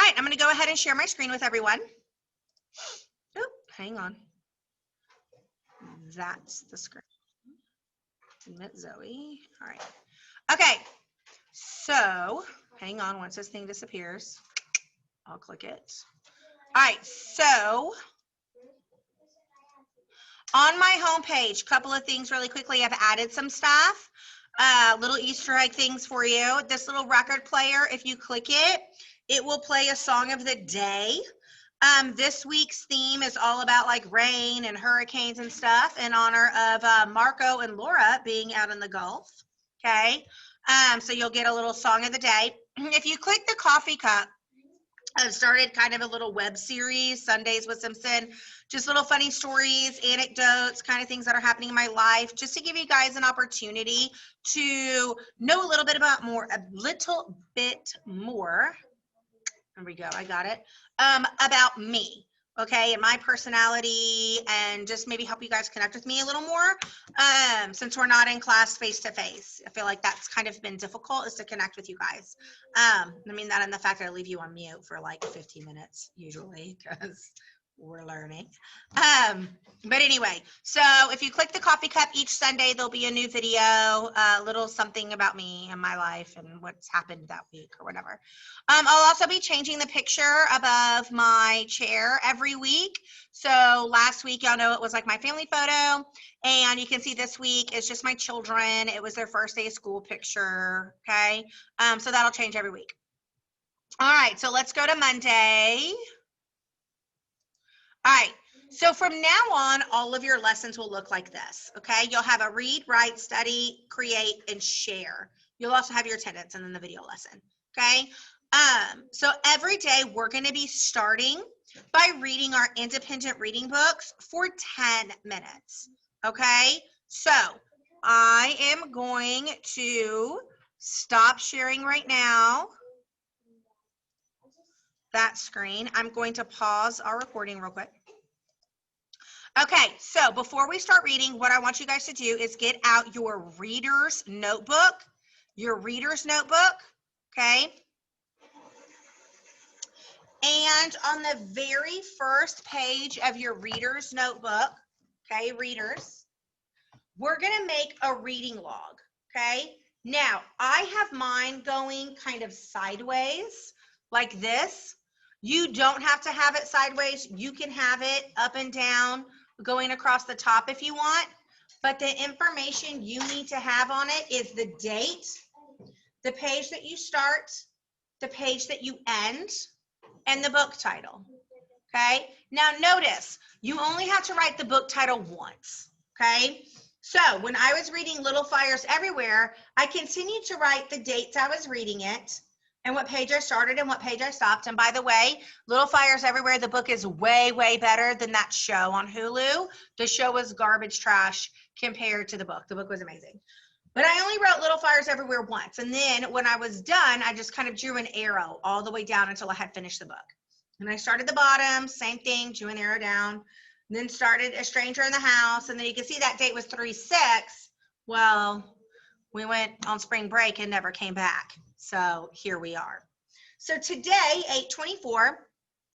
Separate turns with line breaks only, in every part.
All right, I'm going to go ahead and share my screen with everyone. Oop, hang on. That's the screen. Admit Zoe. All right. Okay, so hang on once this thing disappears. I'll click it. All right, so on my homepage, couple of things really quickly. I've added some stuff, little Easter egg things for you. This little record player, if you click it, it will play a song of the day. This week's theme is all about like rain and hurricanes and stuff in honor of Marco and Laura being out in the Gulf. Okay, so you'll get a little song of the day. If you click the coffee cup, I've started kind of a little web series, Sundays with Simpson, just little funny stories, anecdotes, kind of things that are happening in my life, just to give you guys an opportunity to know a little bit more. There we go, I got it. About me, okay, and my personality, and just maybe help you guys connect with me a little more. Since we're not in class face to face, I feel like that's kind of been difficult, is to connect with you guys. I mean that in the fact that I leave you on mute for like 15 minutes usually because we're learning. But anyway, so if you click the coffee cup each Sunday, there'll be a new video, a little something about me and my life and what's happened that week or whatever. I'll also be changing the picture above my chair every week. So last week, y'all know it was like my family photo, and you can see this week it's just my children. It was their first day of school picture, okay? So that'll change every week. All right, so let's go to Monday. All right, so from now on, all of your lessons will look like this, okay? You'll have a read, write, study, create, and share. You'll also have your attendance and then the video lesson, okay? So every day we're gonna be starting by reading our independent reading books for 10 minutes, okay? So I am going to stop sharing right now. That screen. I'm going to pause our recording real quick. Okay, so before we start reading, what I want you guys to do is get out your reader's notebook, okay? And on the very first page of your reader's notebook, okay, readers, we're gonna make a reading log, okay? Now, I have mine going kind of sideways, like this. You don't have to have it sideways. You can have it up and down, going across the top if you want, but the information you need to have on it is the date, the page that you start, the page that you end, and the book title, okay? Now notice, you only have to write the book title once, okay? So when I was reading Little Fires Everywhere, I continued to write the dates I was reading it and what page I started and what page I stopped. And by the way, Little Fires Everywhere, the book is way, way better than that show on Hulu. The show was garbage trash compared to the book. The book was amazing. But I only wrote Little Fires Everywhere once. And then when I was done, I just kind of drew an arrow all the way down until I had finished the book. And I started the bottom, same thing, drew an arrow down, then started A Stranger in the House. And then you can see that date was 3/6. Well, we went on spring break and never came back. So here we are. So today, 8/24,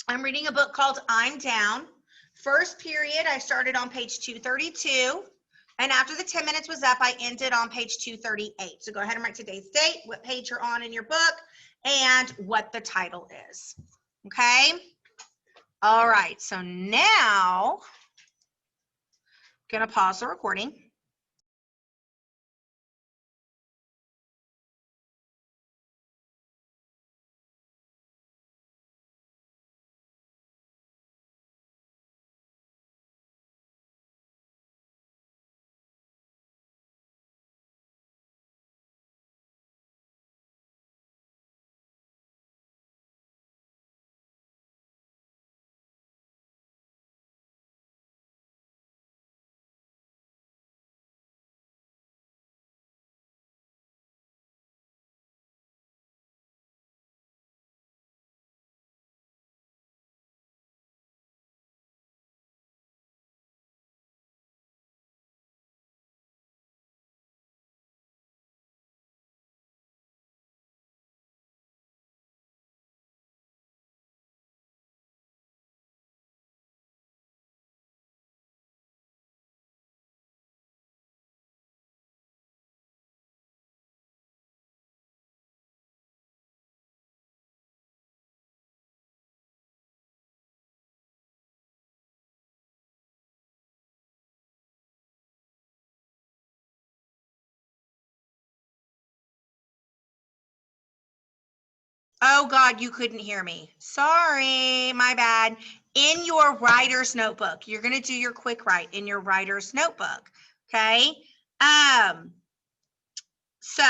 I'm reading a book called I'm Down. First period, I started on page 232. And after the 10 minutes was up, I ended on page 238. So go ahead and write today's date, what page you're on in your book, and what the title is. Okay? All right, so now I'm gonna pause the recording. Oh God, you couldn't hear me. Sorry, my bad. In your writer's notebook, you're gonna do your quick write in your writer's notebook. Okay. So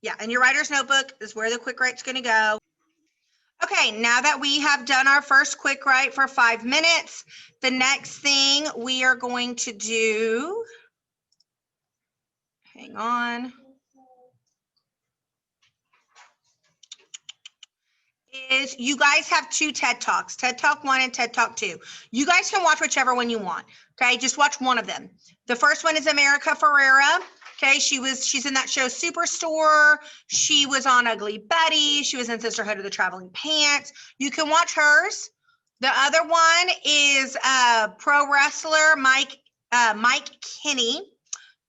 yeah, in your writer's notebook is where the quick write's gonna go. Okay, now that we have done our first quick write for 5 minutes, the next thing we are going to do, hang on, is you guys have 2 TED Talks, TED Talk 1 and TED Talk 2. You guys can watch whichever one you want, okay? Just watch one of them. The first one is America Ferrera, okay? She's in that show Superstore. She was on Ugly Betty. She was in Sisterhood of the Traveling Pants. You can watch hers. The other one is pro wrestler Mike Kinney.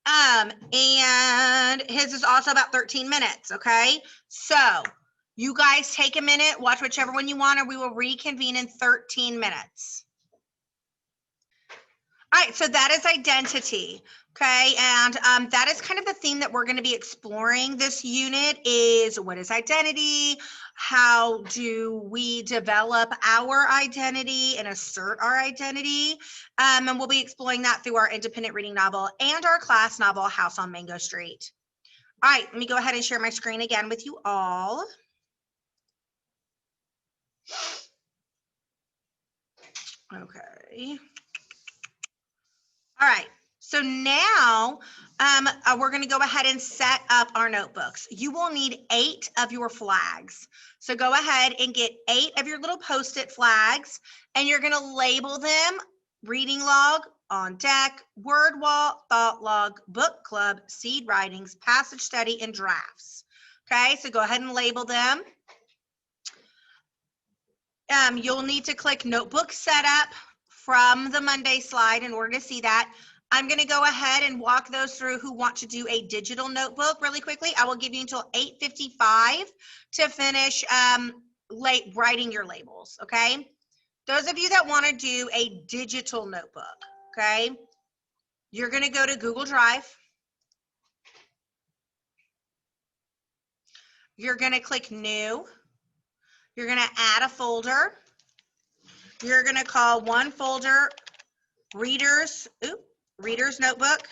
And his is also about 13 minutes, okay? So you guys take a minute, watch whichever one you want, and we will reconvene in 13 minutes. All right, so that is identity, okay? And that is kind of the theme that we're going to be exploring this unit is what is identity? How do we develop our identity and assert our identity? And we'll be exploring that through our independent reading novel and our class novel, House on Mango Street. All right, let me go ahead and share my screen again with you all. Okay. All right. So now we're going to go ahead and set up our notebooks. You will need 8 of your flags. So go ahead and get 8 of your little Post-it flags, and you're going to label them reading log, on deck, word wall, thought log, book club, seed writings, passage study, and drafts. Okay, so go ahead and label them. You'll need to click notebook setup from the Monday slide in order to see that. I'm going to go ahead and walk those through who want to do a digital notebook really quickly. I will give you until 8:55 to finish writing your labels, okay? Those of you that want to do a digital notebook, okay? You're going to go to Google Drive. You're going to click New. You're going to add a folder. You're going to call one folder Reader's Notebook.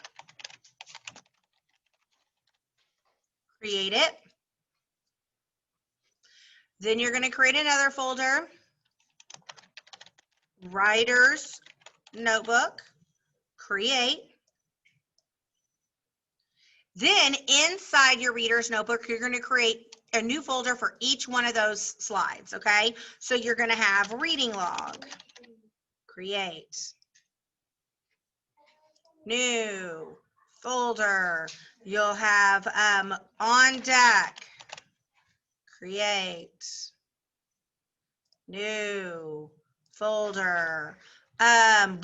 Create it. Then you're going to create another folder, Writer's Notebook. Create. Then inside your Reader's Notebook, you're going to create a new folder for each one of those slides, okay? So you're going to have Reading Log. Create. New folder. You'll have On Deck. Create. New folder.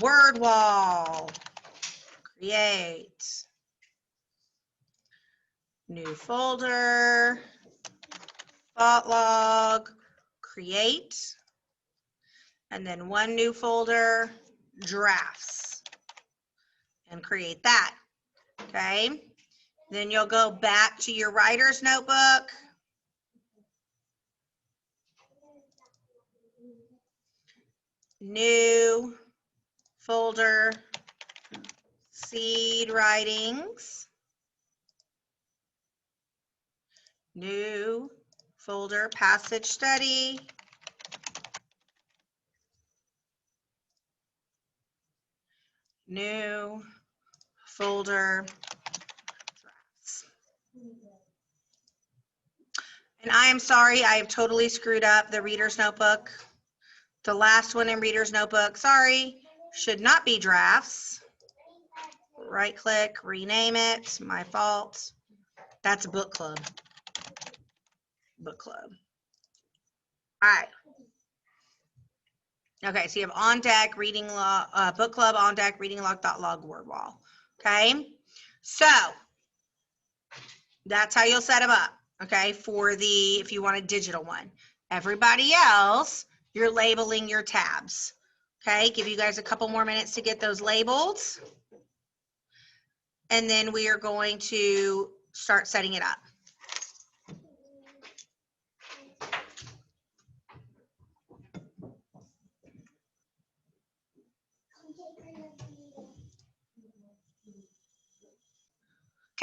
Word Wall. Create. New folder. Thought Log. Create. And then one new folder. Drafts. And create that. Okay. Then you'll go back to your writer's notebook. New folder, seed writings. New folder, passage study. New folder, drafts. And I am sorry, I have totally screwed up the Reader's Notebook. The last one in Reader's Notebook, sorry, should not be drafts. Right click, rename it, my fault. That's book club. Book club. All right. Okay, so you have On Deck, Reading Log, Book Club, On Deck, Reading Log, Thought Log, Word Wall. Okay, so that's how you'll set them up. Okay, for the, if you want a digital one. Everybody else, you're labeling your tabs. Okay, give you guys a couple more minutes to get those labeled. And then we are going to start setting it up.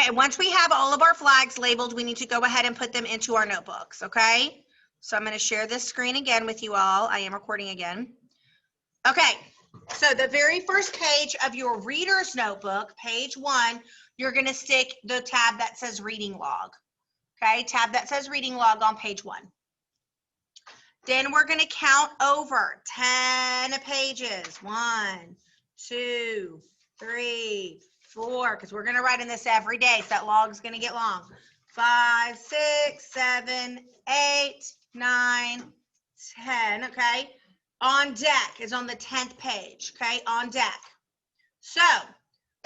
Okay, once we have all of our flags labeled, we need to go ahead and put them into our notebooks, okay? So I'm going to share this screen again with you all. I am recording again. Okay, so the very first page of your reader's notebook, page 1, you're going to stick the tab that says reading log. Okay, tab that says reading log on page 1. Then we're going to count over 10 pages. 1, 2, 3, 4, because we're going to write in this every day, so that log is going to get long. 5, 6, 7, 8, 9, 10, okay? On deck is on the 10th page, okay? On deck. So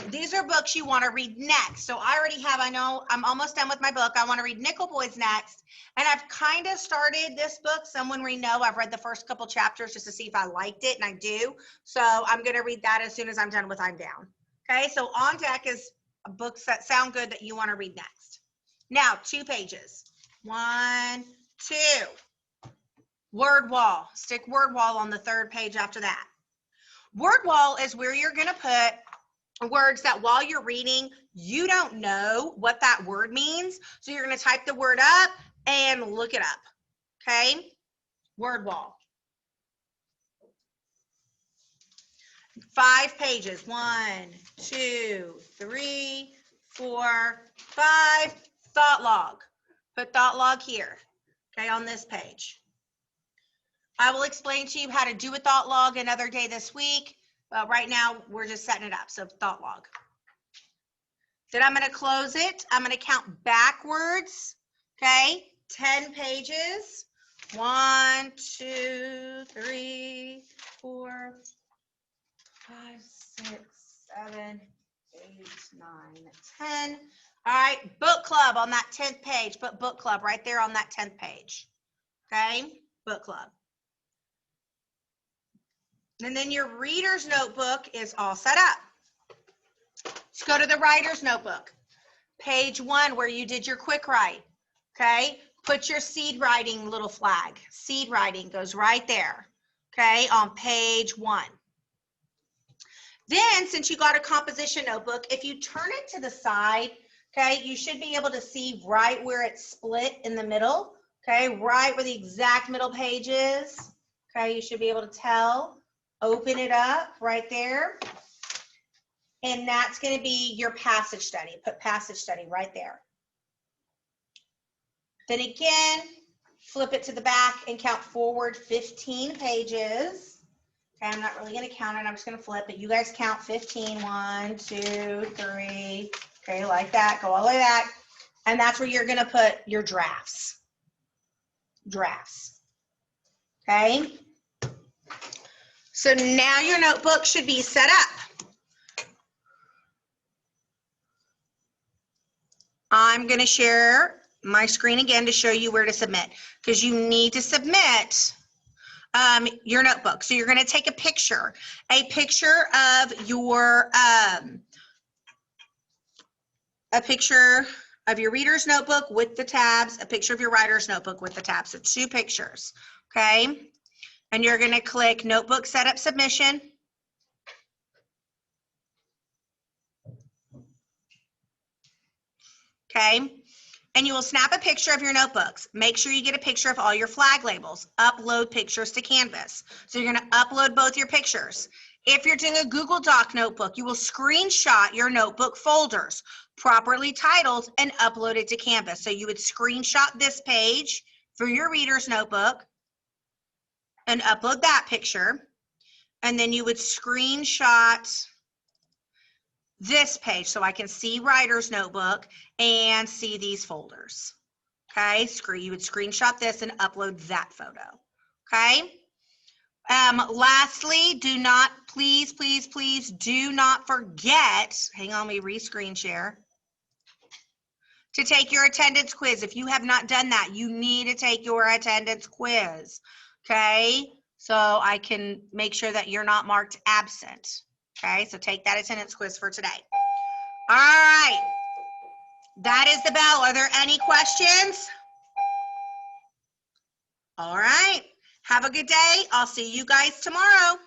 these are books you want to read next. So I already have, I know I'm almost done with my book. I want to read Nickel Boys next. And I've kind of started this book. Someone we know, I've read the first couple chapters just to see if I liked it, and I do. So I'm going to read that as soon as I'm done with I'm Down. Okay, so on deck is books that sound good that you want to read next. Now, 2 pages. 1, 2. Word wall. Stick word wall on the 3rd page after that. Word wall is where you're going to put words that while you're reading, you don't know what that word means. So you're going to type the word up and look it up. Okay? Word wall. 5 pages. 1, 2, 3, 4, 5. Thought log. Put thought log here. Okay, on this page. I will explain to you how to do a thought log another day this week. But right now, we're just setting it up. So thought log. Then I'm going to close it. I'm going to count backwards. Okay, 10 pages. 1, 2, 3, 4, 5, 6, 7, 8, 9, 10. All right, book club on that 10th page. Put book club right there on that 10th page. Okay, book club. And then your reader's notebook is all set up. Let's go to the writer's notebook. Page 1 where you did your quick write. Okay, put your seed writing little flag. Seed writing goes right there. Okay, on page 1. Then, since you got a composition notebook, if you turn it to the side, okay, you should be able to see right where it's split in the middle. Okay, right where the exact middle page is. Okay, you should be able to tell. Open it up right there. And that's going to be your passage study. Put passage study right there. Then again, flip it to the back and count forward 15 pages. Okay, I'm not really going to count it. I'm just going to flip it. You guys count 15. 1, 2, 3. Okay, like that. Go all the way back. And that's where you're going to put your drafts. Drafts. Okay. So now your notebook should be set up. I'm going to share my screen again to show you where to submit, because you need to submit your notebook. So you're going to take a picture of your reader's notebook with the tabs, a picture of your writer's notebook with the tabs. So 2 pictures. Okay. And you're going to click Notebook Setup Submission. Okay. And you will snap a picture of your notebooks. Make sure you get a picture of all your flag labels. Upload pictures to Canvas. So you're going to upload both your pictures. If you're doing a Google Doc notebook, you will screenshot your notebook folders, properly titled, and upload it to Canvas. So you would screenshot this page for your reader's notebook and upload that picture. And then you would screenshot this page so I can see writer's notebook and see these folders. Okay, you would screenshot this and upload that photo. Okay. Lastly, do not, please do not forget, hang on, let me re-screen share, to take your attendance quiz. If you have not done that, you need to take your attendance quiz. Okay, so I can make sure that you're not marked absent. Okay, so take that attendance quiz for today. All right, that is the bell. Are there any questions? All right, have a good day. I'll see you guys tomorrow.